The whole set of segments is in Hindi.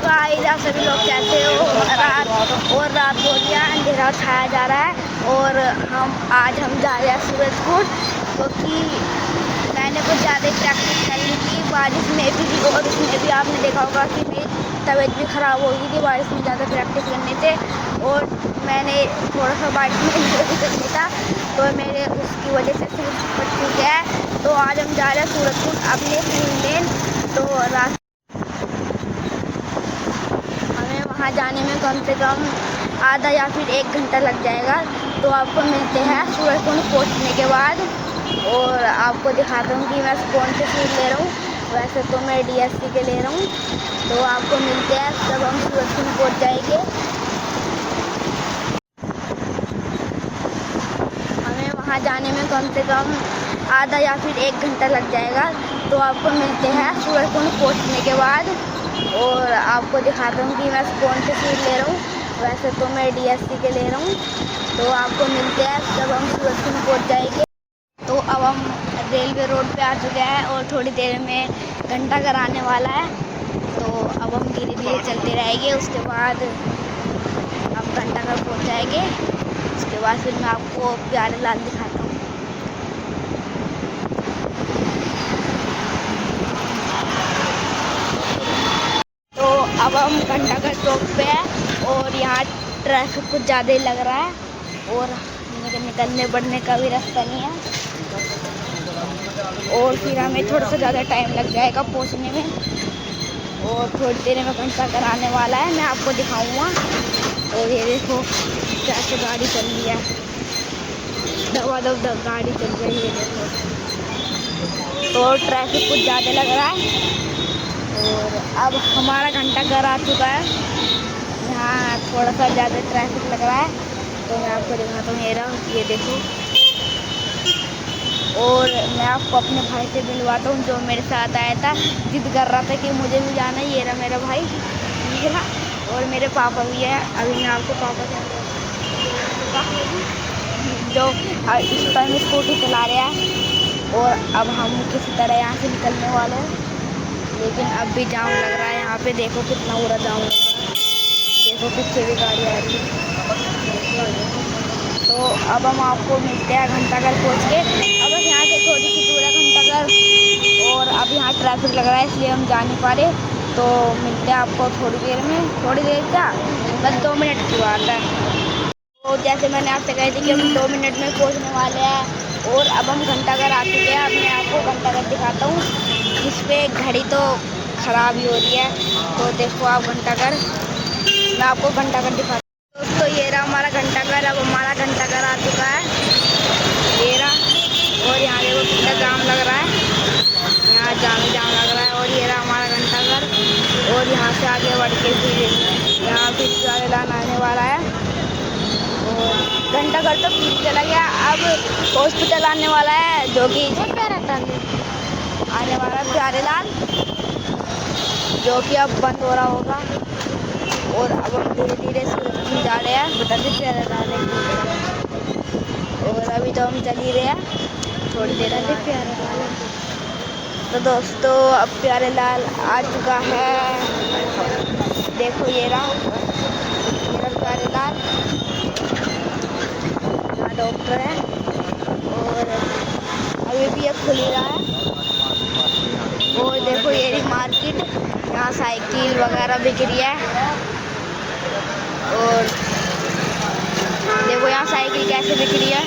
गाइस, आप सभी लोग कैसे हो। रात हो गया, अंधेरा छाया जा रहा है और आज हम जा रहे हैं सूरजकुंड, क्योंकि मैंने कुछ ज़्यादा प्रैक्टिस कर ली थी बारिश में भी, और उसमें भी आपने देखा होगा कि मेरी तबीयत भी ख़राब हो गई थी बारिश में ज़्यादा प्रैक्टिस करने से। और मैंने थोड़ा सा बारिश में एंजॉय भी कर लिया था, तो मेरे उसकी वजह से सूरज फट चुका है। तो आज हम जा रहे हैं सूरजकुंड अपने फूल में। तो वहाँ जाने में कम से कम आधा या फिर 1 घंटा लग जाएगा। तो आपको मिलते हैं सूरजकुंड पहुँचने के बाद, और आपको दिखाता हूँ कि मैं कौन से फूल ले रहा हूँ। वैसे तो मैं DSC के ले रहा हूँ। तो आपको मिलते हैं जब हम सूरजकुंड पहुँच जाएंगे। हमें वहाँ जाने में कम से कम आधा या फिर 1 घंटा लग जाएगा। तो आपको मिलते हैं सूरजकुंड पहुँचने के बाद, और आपको दिखाता हूँ कि मैं कौन से फूल ले रहा हूँ। वैसे तो मैं DSC के ले रहा हूँ। तो आपको मिलते हैं जब हम सूरजकुंड पहुँच जाएंगे। तो अब हम रेलवे रोड पे आ चुके हैं और थोड़ी देर में घंटाघर आने वाला है। तो अब हम धीरे धीरे चलते रहेंगे, उसके बाद हम घंटाघर पहुँच जाएंगे। उसके बाद फिर मैं आपको प्यारे लाल दिखाता हूँ। अब हम घंटाघर चौक पे है और यहाँ ट्रैफिक कुछ ज़्यादा ही लग रहा है, और निकलने बढ़ने का भी रास्ता नहीं है, और फिर हमें थोड़ा सा ज़्यादा टाइम लग जाएगा पहुँचने में। और थोड़ी देर में घंटाघर आने वाला है, मैं आपको दिखाऊंगा। और ये देखो कैसे गाड़ी चल रही है, दबा गाड़ी चल रही है, ये देखो। तो ट्रैफिक कुछ ज़्यादा लग रहा है, और अब हमारा घंटाघर आ चुका है। यहाँ थोड़ा सा ज़्यादा ट्रैफिक लग रहा है, तो मैं आपको दिखाता हूँ। ये देखो, और मैं आपको अपने भाई से मिलवाता हूँ जो मेरे साथ आया था, जिद कर रहा था कि मुझे भी जाना है। ये रहा मेरा भाई, ये रहा, और मेरे पापा भी है। अभी मैं आपको पापा से जो इस टाइम स्कूटी चला रहे हैं, और अब हम किसी तरह यहाँ से निकलने वाले हैं। लेकिन अब भी जाम लग रहा है यहाँ पे, देखो कितना बुरा जाम लग रहा है। देखो पीछे भी गाड़ी आ रही है। तो अब हम आपको मिलते हैं घंटाघर पहुँच के। अब बस यहाँ से थोड़ी सी दूर है घंटाघर, और अब यहाँ ट्रैफिक लग रहा है इसलिए हम जा नहीं पा रहे। तो मिलते हैं आपको थोड़ी देर में, थोड़ी देर क्या, बस 2 मिनट की बात है। तो जैसे मैंने आपसे कही थी कि हम 2 मिनट में पहुँचने वाले हैं, और अब हम घंटाघर आ चुके हैं। अब मैं आपको घंटाघर दिखाता हूँ, जिस पे घड़ी तो ख़राब ही हो रही है। तो देखो आप घंटाघर, मैं आपको घंटाघर दिखाता हूँ। दोस्तों ये रहा हमारा घंटाघर। अब हमारा घंटाघर आ चुका है, ये रहा। और यहाँ देखो कितना जाम लग रहा है, यहाँ जाम लग रहा है। और ये रहा हमारा घंटाघर, और यहाँ से आगे बढ़ के फिर यहाँ फिर प्यारे लाल आने वाला है। और घंटाघर तो फिर चला गया, अब हॉस्पिटल आने वाला है, जो कि आने वाला प्यारे लाल, जो कि अब बंद हो रहा होगा। और अब हम धीरे धीरे सूरजकुंड जा रहे हैं, बता दें प्यारे लाल है। और अभी तो हम चल ही रहे हैं, थोड़ी देर में प्यारे लाल। तो दोस्तों अब प्यारे लाल आ चुका है, देखो ये रहा प्यारे लाल, यहाँ डॉक्टर है। और अभी भी ये खुल ही रहा है। और देखो ये रही मार्केट, यहाँ साइकिल वगैरह बिक रही है। और देखो यहाँ साइकिल कैसे बिक रही है।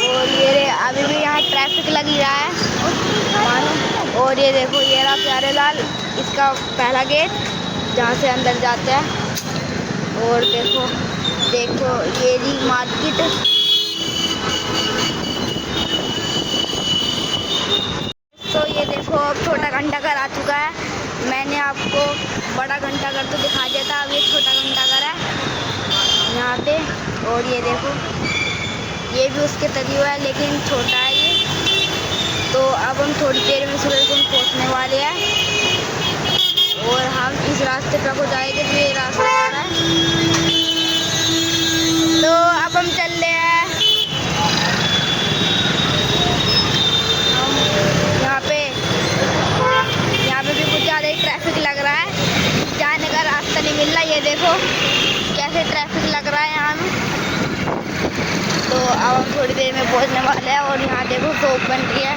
और ये अभी भी यहाँ ट्रैफिक लग ही रहा है मानो। और ये देखो ये रहा प्यारे लाल, इसका पहला गेट जहाँ से अंदर जाते हैं। और देखो ये रही मार्केट। तो ये देखो अब छोटा घंटाघर आ चुका है। मैंने आपको बड़ा घंटाघर तो दिखा दिया था, अब ये छोटा घंटाघर है यहाँ पे। और ये देखो ये भी उसके तरीके है, लेकिन छोटा है ये। तो अब हम थोड़ी देर में सूरजकुंड पहुँचने वाले हैं, और हम इस रास्ते पर को जाएंगे, तो ये रास्ता आ रहा है। तो अब हम चल रहे हैं। यहाँ पे भी कुछ ज़्यादा ही ट्रैफिक लग रहा है, जाने ये देखो कैसे ट्रैफिक लग रहा है यहाँ में। तो अब हम थोड़ी देर में पहुँचने वाले हैं। और यहाँ देखो शॉप बन रही है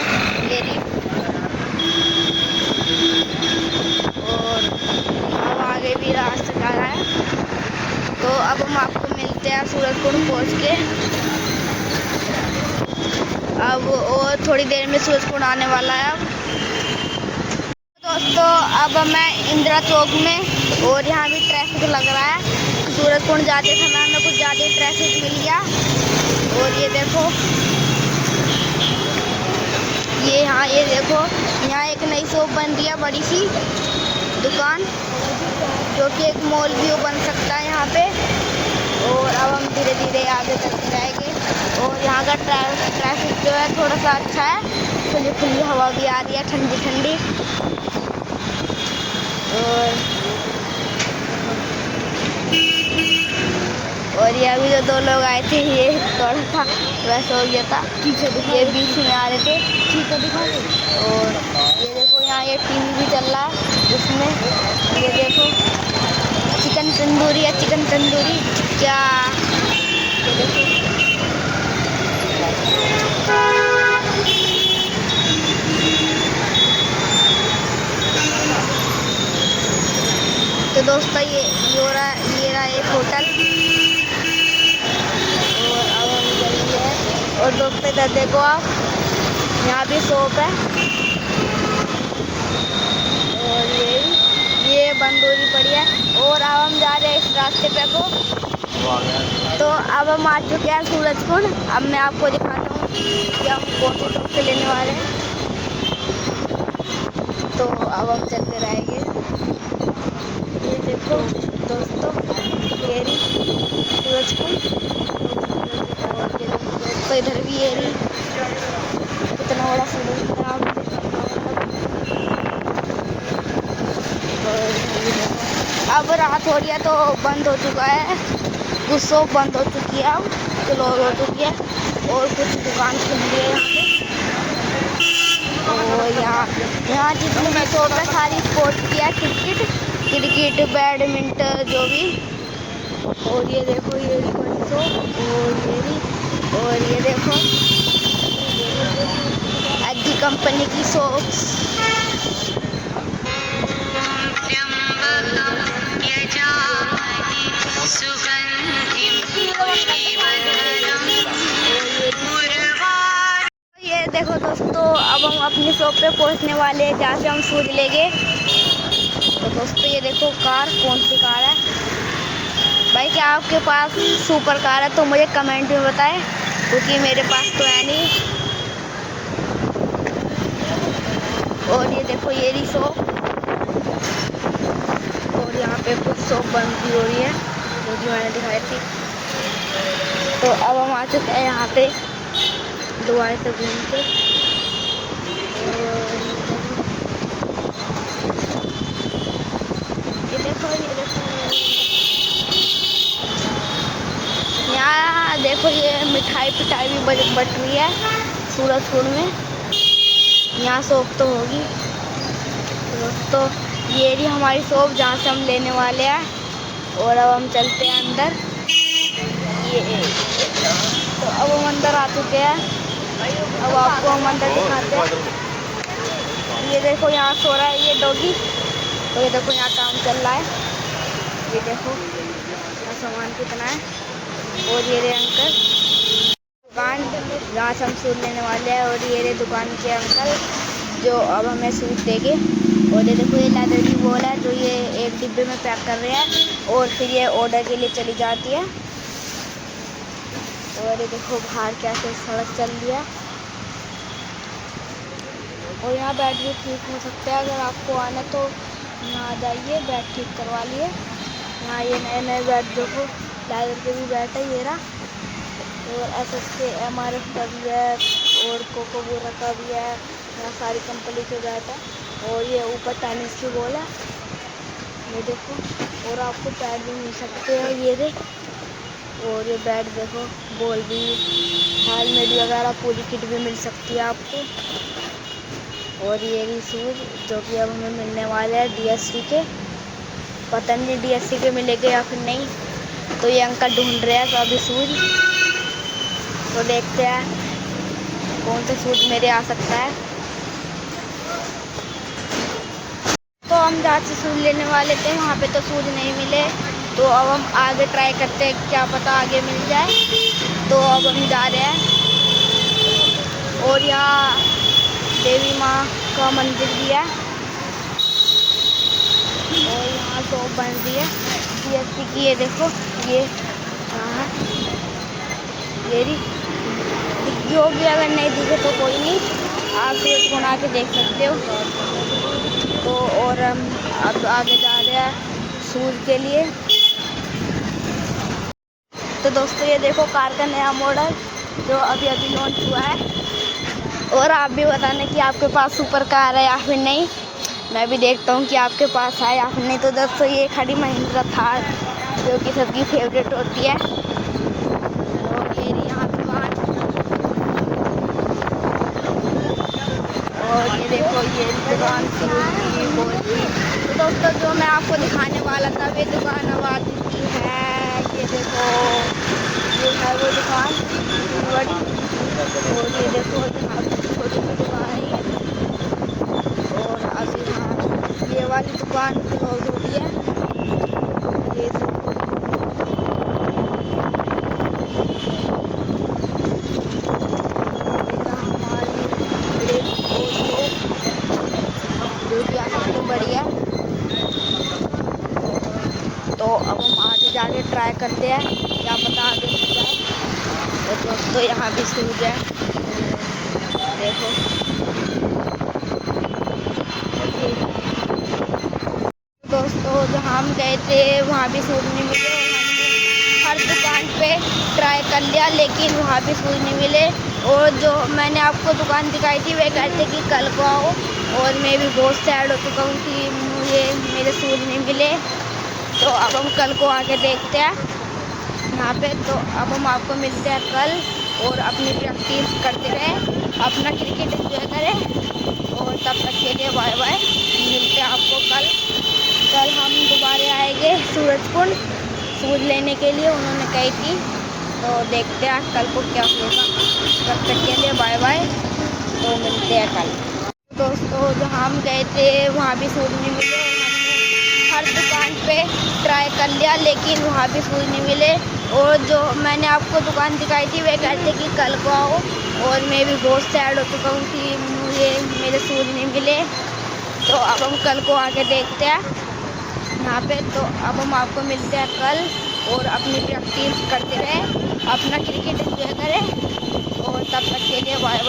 मेरी। और अब आगे भी रास्ता जा रहा है। तो अब हम आपको मिलते हैं सूरजकुंड पहुँच के। अब और थोड़ी देर में सूरजकुंड आने वाला है। अब दोस्तों अब मैं इंदिरा चौक में, और यहाँ भी ट्रैफिक लग रहा है। सूरजकुंड जाते समय हमें कुछ ज़्यादा ट्रैफिक मिल गया। और ये देखो ये देखो यहाँ एक नई शॉप बन रही है, बड़ी सी दुकान, जो कि एक मॉल भी बन सकता है यहाँ पे। और अब हम धीरे धीरे आगे चलते जाएंगे। और यहाँ का ट्रैफिक जो है थोड़ा सा अच्छा है, खुली खुली हवा भी आ रही है, ठंडी ठंडी। और ये अभी जो दो लोग आए थे, ये थोड़ा सा वैसा हो गया था, ये बीच में आ रहे थे। ठीक है दिखा दो। और ये देखो यहाँ ये टीवी भी चल रहा है, जिसमें ये देखो चिकन तंदूरी है, चिकन तंदूरी क्या, ये देखो। तो दोस्तों ये रहा एक होटल। और अब हम चलेंगे। और दोस्तों इधर देखो आप, यहाँ भी शॉप है। और ये बंद हो रही पड़ी है। और अब हम जा रहे हैं इस रास्ते पे को। तो अब हम आ चुके हैं सूरजकुंड। अब मैं आपको दिखाता हूँ कि हम कौन से शॉप से लेने वाले हैं। तो अब हम चलते रहेंगे। ये देखो दोस्तों ये रही सूरजकुंड। और ये दोस्तों इधर भी ये रही, कितना बड़ा सूरज है आप। अब रात हो रही है तो बंद हो चुका है, कुछ शॉप बंद हो चुकी है, अब क्लोज हो चुकी है। और कुछ दुकान खुल रही है यहाँ पे। और यहाँ जितनी भी शॉप है सारी स्पोर्ट्स की है, क्रिकेट बैडमिंटन जो भी। और ये देखो ये बड़ी शॉप। और ये देखो LG कंपनी की शॉप्स। ये देखो दोस्तों अब हम अपनी शॉप पे पहुंचने वाले हैं, जहाँ से हम शूज लेंगे। तो दोस्तों ये देखो कार, कौन सी कार है भाई, क्या आपके पास सुपर कार है तो मुझे कमेंट में बताएं, क्योंकि मेरे पास तो है नहीं। और ये देखो ये रही शॉप। और यहाँ पे कुछ शॉप बंद भी हो रही है, जो कि मैंने दिखाई थी। तो अब हम आ चुके हैं यहाँ पे दोबारा से घूम के। ये देखो यहाँ देखो ये मिठाई पिठाई भी बट रही है सूरजकुंड में। यहाँ शॉप तो होगी। तो ये रही हमारी शॉप जहाँ से हम लेने वाले हैं। और अब हम चलते हैं अंदर। तो अब हम अंदर आ चुके हैं। अब आपको हम अंदर दिखाते हैं। ये देखो यहाँ सो रहा है ये डॉगी। तो ये देखो यहाँ काम चल रहा है, ये देखो यहाँ सामान कितना है। और ये रे अंकल दुकान जहाँ से हम सूट लेने वाले हैं। और ये रे दुकान के अंकल जो अब हमें सूट देंगे। और ये देखो ये लेदर की बॉल है, जो ये एक डिब्बे में पैक कर रहे हैं और फिर ये ऑर्डर के लिए चली जाती है। और ये देखो बाहर कैसे सड़क चल रही है। और यहाँ बैट भी ठीक हो सकता है, अगर आपको आना तो यहाँ आ जाइए, बैट ठीक करवा लिए। यहाँ ये नए बैट देखो, लेदर के भी बैट है ये रहा। और SS के MRF का भी है, और कोकोबोरा का भी है। यहाँ सारी कंपनी के बैट है। और ये ऊपर टेनिस की बॉल है, ये देखो। और आपको पैड भी मिल सकते हैं ये रे। और ये बैट देखो, बॉल भी, हेलमेट वगैरह पूरी किट भी मिल सकती है आपको। और ये भी शूज जो कि अब हमें मिलने वाले हैं DSC के। पता नहीं DSC के मिलेगा या फिर नहीं। तो ये अंकल ढूंढ रहे हैं तो अभी शूज, तो देखते हैं कौन सा शूज मेरे आ सकता है। तो हम जहाँ से शूज लेने वाले थे वहाँ पे तो शूज नहीं मिले, तो अब हम आगे ट्राई करते हैं, क्या पता आगे मिल जाए। तो अब हम जा रहे हैं और यहाँ देवी माँ का मंदिर भी है और यहाँ शॉप बन रही है DSC की। ये देखो ये हाँ ये दिखी होगी, अगर नहीं दिखे तो कोई नहीं, आप सूरज बना के देख सकते हो। तो और हम अब आगे जा रहे हैं शूज़ के लिए। तो दोस्तों ये देखो कार का नया मॉडल जो अभी अभी लॉन्च हुआ है। और आप भी बताना कि आपके पास सुपर कार है या फिर नहीं, मैं भी देखता हूँ कि आपके पास है या फिर नहीं। तो दोस्तों ये खड़ी महिंद्रा थार जो कि सबकी फेवरेट होती है। और ये यहाँ दुकान, और ये देखो ये दुकान तो दोस्तों जो मैं आपको दिखाने वाला था वे दुकान अब आ चुकी है। ये देखो ये है वो दुकान बड़ी, और ये देखो यहाँ छोटी सी दुकान है। और अभी यहाँ ये वाली दुकान क्लोज हो गई है। ये बढ़िया। तो अब हम आगे जाके ट्राई करते हैं, क्या पता आगे मिल जाए। तो दोस्तों यहाँ भी शूज है देखो। दोस्तों जहाँ हम गए थे वहाँ भी शूज नहीं मिले, हमने हर दुकान पे ट्राई कर लिया लेकिन वहाँ भी शूज नहीं मिले। और जो मैंने आपको दुकान दिखाई थी वे कहते कि कल को आओ, और मैं भी बहुत सैड हो चुका हूँ कि मुझे मेरे शूज नहीं मिले। तो अब हम कल को आके देखते हैं यहाँ पे। तो अब हम आपको मिलते हैं कल, और अपनी प्रैक्टिस करते रहें, अपना क्रिकेट एंजॉय करें। और तब तक के लिए बाय बाय, मिलते हैं आपको कल। कल हम दोबारा आएंगे सूरजकुंड शूज लेने के लिए, उन्होंने कही थी। तो देखते हैं कल को क्या होगा, तब तक के लिए बाय बाय। तो मिलते हैं कल। दोस्तों जहाँ हम गए थे वहाँ भी शूज नहीं मिले, हमने हर दुकान पे ट्राई कर लिया लेकिन वहाँ भी शूज नहीं मिले। और जो मैंने आपको दुकान दिखाई थी वे कहते कि कल को आओ, और मैं भी बहुत सैड हो चुका हूँ कि मुझे मेरे शूज नहीं मिले। तो अब हम कल को आके देखते हैं यहाँ पे। तो अब हम आपको मिलते हैं कल, और अपनी प्रैक्टिस करते रहें, अपना क्रिकेट एंजॉय करें। और तब तक के लिए बाय बाय।